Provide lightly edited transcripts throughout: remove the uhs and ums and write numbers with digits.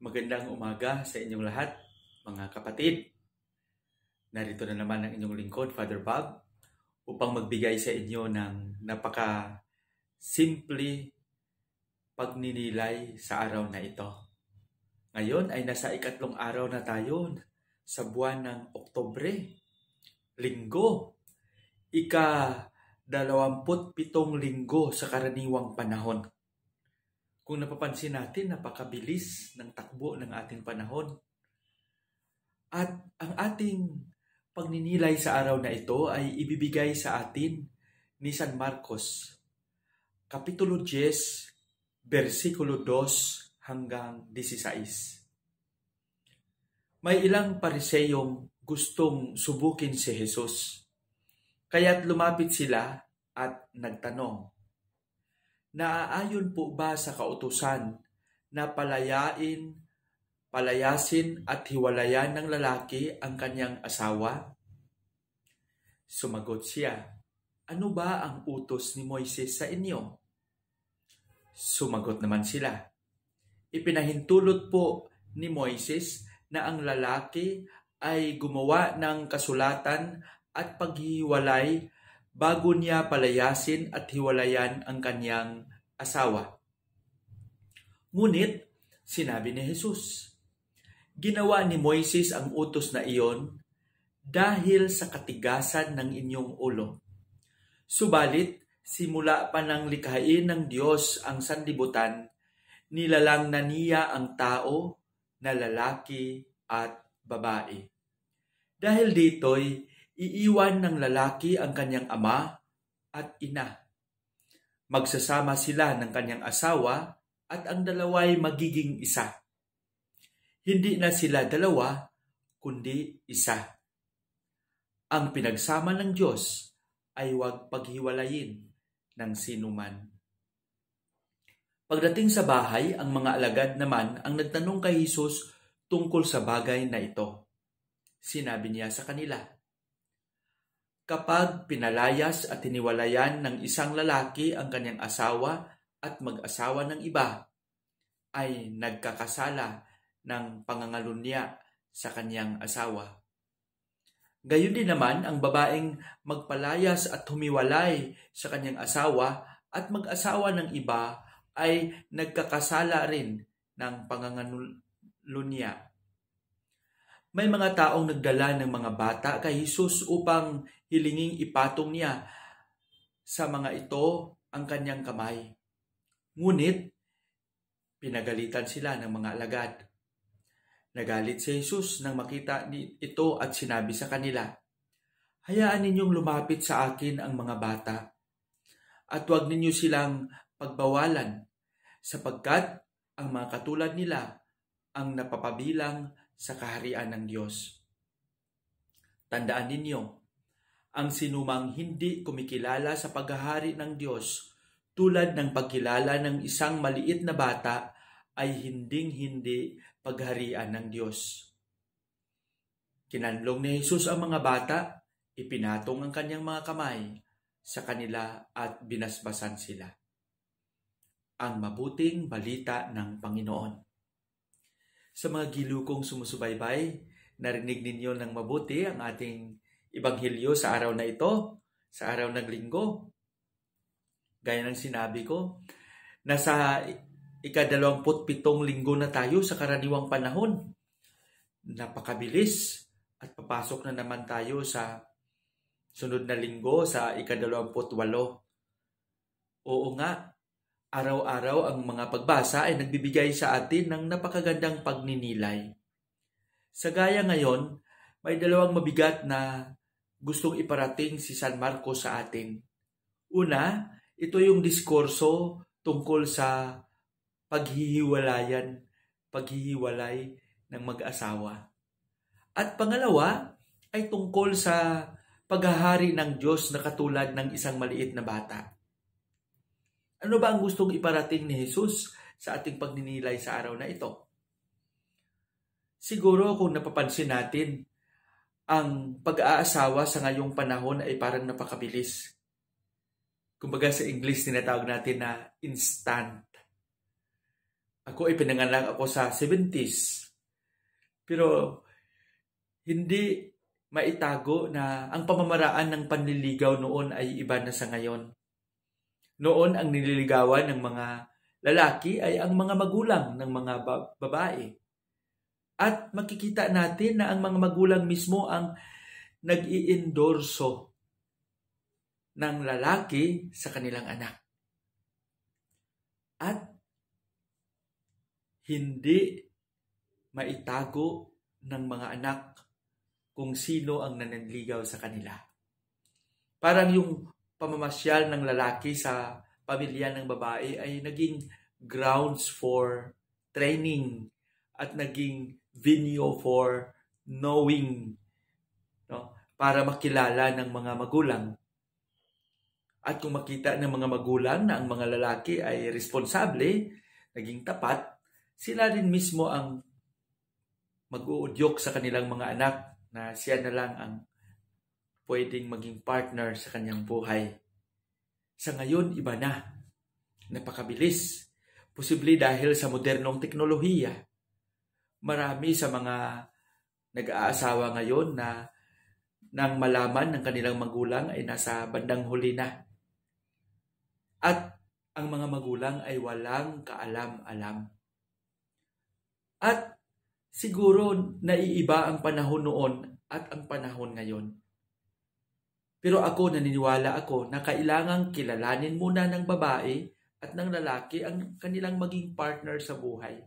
Magandang umaga sa inyong lahat, mga kapatid. Narito na naman ang inyong lingkod, Father Bob, upang magbigay sa inyo ng napaka-simple pagninilay sa araw na ito. Ngayon ay nasa ikatlong araw na tayo sa buwan ng Oktubre, linggo. Ika-27 linggo sa karaniwang panahon. Kung napapansin natin, napakabilis ng takbo ng ating panahon. At ang ating pagninilay sa araw na ito ay ibibigay sa atin ni San Marcos, Kapitulo 10, versikulo 2 hanggang 16. May ilang pariseyong gustong subukin si Jesus, kaya't lumapit sila at nagtanong, naaayon po ba sa kautusan na palayasin at hiwalayan ng lalaki ang kanyang asawa? Sumagot siya, ano ba ang utos ni Moises sa inyo? Sumagot naman sila, ipinahintulot po ni Moises na ang lalaki ay gumawa ng kasulatan at paghihiwalay bago niya palayasin at hiwalayan ang kanyang asawa. Ngunit, sinabi ni Jesus, ginawa ni Moises ang utos na iyon dahil sa katigasan ng inyong ulo. Subalit, simula pa ng likhain ng Diyos ang sanlibutan, nilalang na niya ang tao na lalaki at babae. Dahil dito'y iiwan ng lalaki ang kanyang ama at ina. Magsasama sila ng kanyang asawa at ang dalawa'y magiging isa. Hindi na sila dalawa, kundi isa. Ang pinagsama ng Diyos ay huwag paghiwalayin ng sinuman. Pagdating sa bahay, ang mga alagad naman ang nagtanong kay Jesus tungkol sa bagay na ito. Sinabi niya sa kanila, kapag pinalayas at hiniwalayan ng isang lalaki ang kanyang asawa at mag-asawa ng iba, ay nagkakasala ng pangangalunya sa kanyang asawa. Gayon din naman ang babaeng magpalayas at humiwalay sa kanyang asawa at mag-asawa ng iba ay nagkakasala rin ng pangangalunya. May mga taong nagdala ng mga bata kay Jesus upang hilinging ipatong niya sa mga ito ang kanyang kamay. Ngunit, pinagalitan sila ng mga alagad. Nagalit si Jesus nang makita ito at sinabi sa kanila, hayaan ninyong lumapit sa akin ang mga bata at huwag ninyo silang pagbawalan sapagkat ang mga katulad nila ang napapabilang sa kaharian ng Diyos. Tandaan ninyo, ang sinumang hindi kumikilala sa paghahari ng Diyos tulad ng pagkilala ng isang maliit na bata ay hinding-hindi pagharian ng Diyos. Kinanlong ni Jesus ang mga bata, ipinatong ang kanyang mga kamay sa kanila at binasbasan sila. Ang mabuting balita ng Panginoon. Sa mga gilukong sumusubaybay, narinig ninyo ng mabuti ang ating Ebanghelyo sa araw na ito, sa araw ng linggo. Gaya ng sinabi ko, nasa ika-27 linggo na tayo sa karaniwang panahon. Napakabilis at papasok na naman tayo sa sunod na linggo sa ika-28. Oo nga, araw-araw ang mga pagbasa ay nagbibigay sa atin ng napakagandang pagninilay. Sa gaya ngayon, may dalawang mabigat na gustong iparating si San Marcos sa atin. Una, ito yung diskurso tungkol sa paghihiwalay ng mag-asawa. At pangalawa, ay tungkol sa paghahari ng Diyos na katulad ng isang maliit na bata. Ano ba ang gustong iparating ni Jesus sa ating pagninilay sa araw na ito? Siguro kung napapansin natin, ang pag-aasawa sa ngayong panahon ay parang napakabilis. Kumbaga sa English tinatawag natin na instant. Ako ay pinanganak ako sa 70s. Pero hindi maitago na ang pamamaraan ng panliligaw noon ay iba na sa ngayon. Noon ang nililigawan ng mga lalaki ay ang mga magulang ng mga babae. At makikita natin na ang mga magulang mismo ang nag-i-endorso ng lalaki sa kanilang anak. At hindi maitago ng mga anak kung sino ang nananligaw sa kanila. Parang yung pamamasyal ng lalaki sa pamilya ng babae ay naging grounds for training at naging venue for knowing, no? Para makilala ng mga magulang. At kung makita ng mga magulang na ang mga lalaki ay responsable, naging tapat, sila rin mismo ang mag-uudyok sa kanilang mga anak na siya na lang ang pwedeng maging partner sa kanyang buhay. Sa ngayon, iba na. Napakabilis. Posible dahil sa modernong teknolohiya. Marami sa mga nag-aasawa ngayon na nang malaman ng kanilang magulang ay nasa bandang huli na. At ang mga magulang ay walang kaalam-alam. At siguro naiiba ang panahon noon at ang panahon ngayon. Pero ako naniniwala ako na kailangang kilalanin muna ng babae at ng lalaki ang kanilang maging partner sa buhay.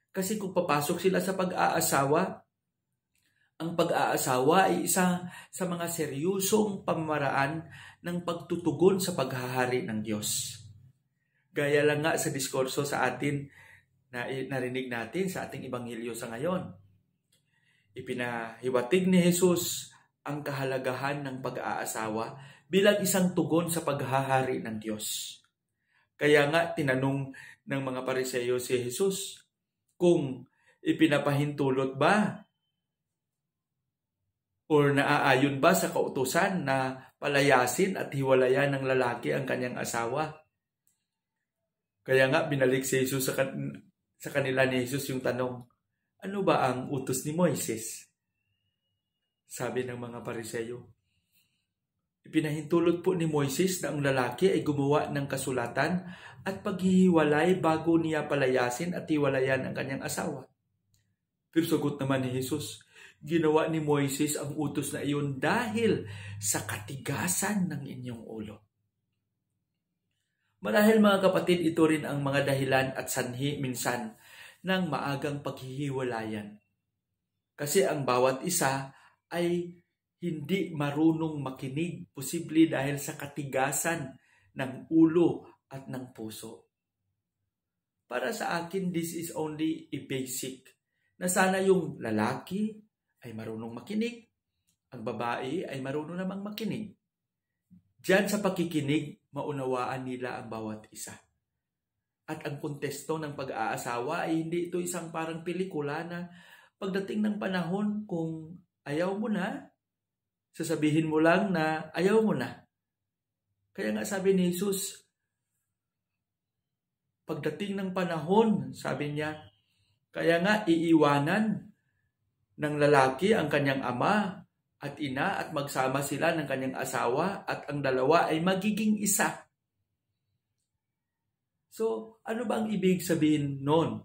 Kasi kung papasok sila sa pag-aasawa, ang pag-aasawa ay isa sa mga seryosong pamamaraan ng pagtutugon sa paghahari ng Diyos. Gaya lang nga sa diskurso sa atin na narinig natin sa ating ebanghelyo sa ngayon. Ipinahiwatig ni Jesus ang kahalagahan ng pag-aasawa bilang isang tugon sa paghahari ng Diyos. Kaya nga tinanong ng mga Pariseo si Jesus kung ipinapahintulot ba o naaayon ba sa kautusan na palayasin at hiwalayan ng lalaki ang kanyang asawa. Kaya nga binalik si Jesus sa kanila ni Jesus yung tanong, ano ba ang utos ni Moises? Sabi ng mga Pariseo, ipinahintulot po ni Moises na ang lalaki ay gumawa ng kasulatan at paghihiwalay bago niya palayasin at hiwalayan ang kanyang asawa. Pero sagot naman ni Jesus, ginawa ni Moises ang utos na iyon dahil sa katigasan ng inyong ulo. Marahil mga kapatid, ito rin ang mga dahilan at sanhi minsan ng maagang paghihiwalayan. Kasi ang bawat isa ay hindi marunong makinig, posible dahil sa katigasan ng ulo at ng puso. Para sa akin, this is only a basic na sana yung lalaki ay marunong makinig, ang babae ay marunong namang makinig. Diyan sa pakikinig, maunawaan nila ang bawat isa. At ang kontesto ng pag-aasawa ay hindi ito isang parang pelikula na pagdating ng panahon kung ayaw mo na, sasabihin mo lang na ayaw mo na. Kaya nga sabi ni Jesus, pagdating ng panahon, sabi niya, kaya nga iiwanan ng lalaki ang kanyang ama at ina at magsama sila ng kanyang asawa at ang dalawa ay magiging isa. So, ano ba ang ibig sabihin noon?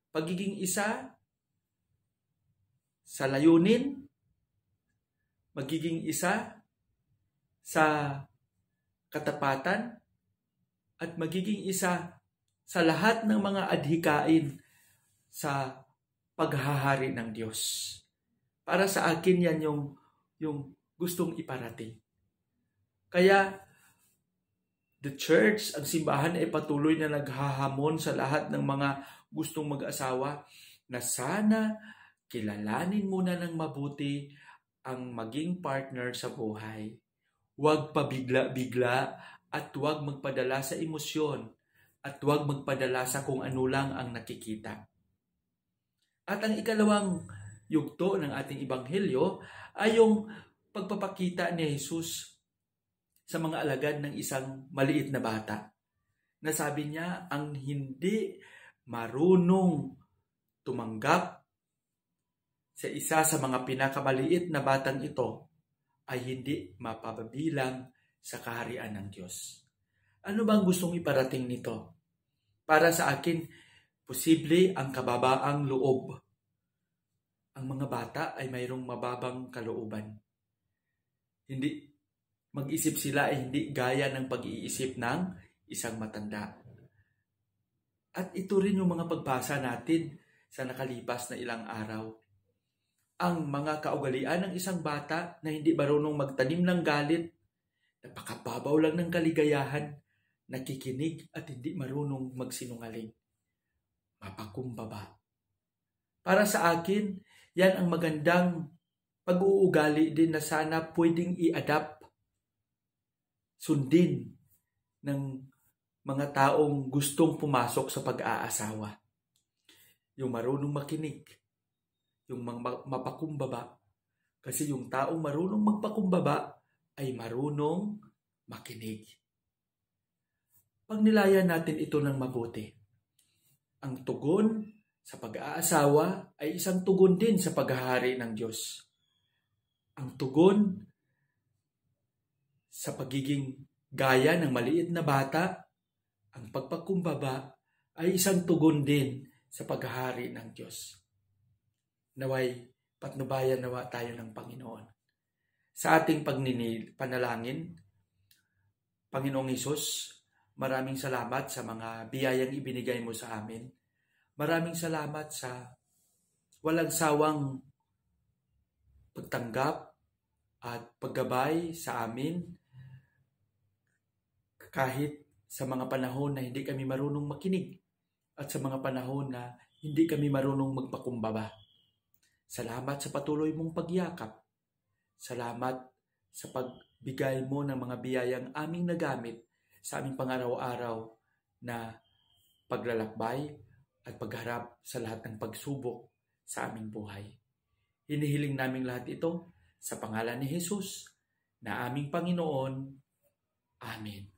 Pagiging isa sa layunin, magiging isa sa katapatan, at magiging isa sa lahat ng mga adhikain sa paghahari ng Diyos. Para sa akin yan yung gustong iparating. Kaya the church, ang simbahan ay patuloy na naghahamon sa lahat ng mga gustong mag-asawa na sana kilalanin muna ng mabuti ang maging partner sa buhay. Huwag pabigla-bigla at huwag magpadala sa emosyon at huwag magpadala sa kung ano lang ang nakikita. At ang ikalawang yugto ng ating ebanghelyo ay yung pagpapakita ni Jesus sa mga alagad ng isang maliit na bata. Nasabi niya, ang hindi marunong tumanggap sa isa sa mga pinakamaliit na batang ito ay hindi mapapabilang sa kaharian ng Diyos. Ano bang gustong iparating nito? Para sa akin, posible ang kababaang loob. Ang mga bata ay mayroong mababang kalooban. Hindi mag-isip sila ay hindi gaya ng pag-iisip ng isang matanda. At ito rin yung mga pagbasa natin sa nakalipas na ilang araw. Ang mga kaugalian ng isang bata na hindi marunong magtanim ng galit, napakababaw lang ng kaligayahan, nakikinig at hindi marunong magsinungaling. Mapakumbaba. Para sa akin, yan ang magandang pag-uugali din na sana pwedeng i-adapt, sundin ng mga taong gustong pumasok sa pag-aasawa. Yung marunong makinig, yung mapakumbaba. Kasi yung taong marunong magpakumbaba ay marunong makinig. Pagnilayan natin ito ng mabuti. Ang tugon sa pag-aasawa ay isang tugon din sa paghahari ng Diyos. Ang tugon sa pagiging gaya ng maliit na bata, ang pagpakumbaba ay isang tugon din sa paghahari ng Diyos. Naway, patnubayan nawa tayo ng Panginoon. Sa ating panalangin, Panginoong Hesus, maraming salamat sa mga biyayang ibinigay mo sa amin. Maraming salamat sa walang sawang pagtanggap at paggabay sa amin kahit sa mga panahon na hindi kami marunong makinig at sa mga panahon na hindi kami marunong magpakumbaba. Salamat sa patuloy mong pagyakap. Salamat sa pagbigay mo ng mga biyayang aming nagamit sa aming pangaraw-araw na paglalakbay at pagharap sa lahat ng pagsubok sa aming buhay. Hinihiling namin lahat ito sa pangalan ni Jesus na aming Panginoon. Amen.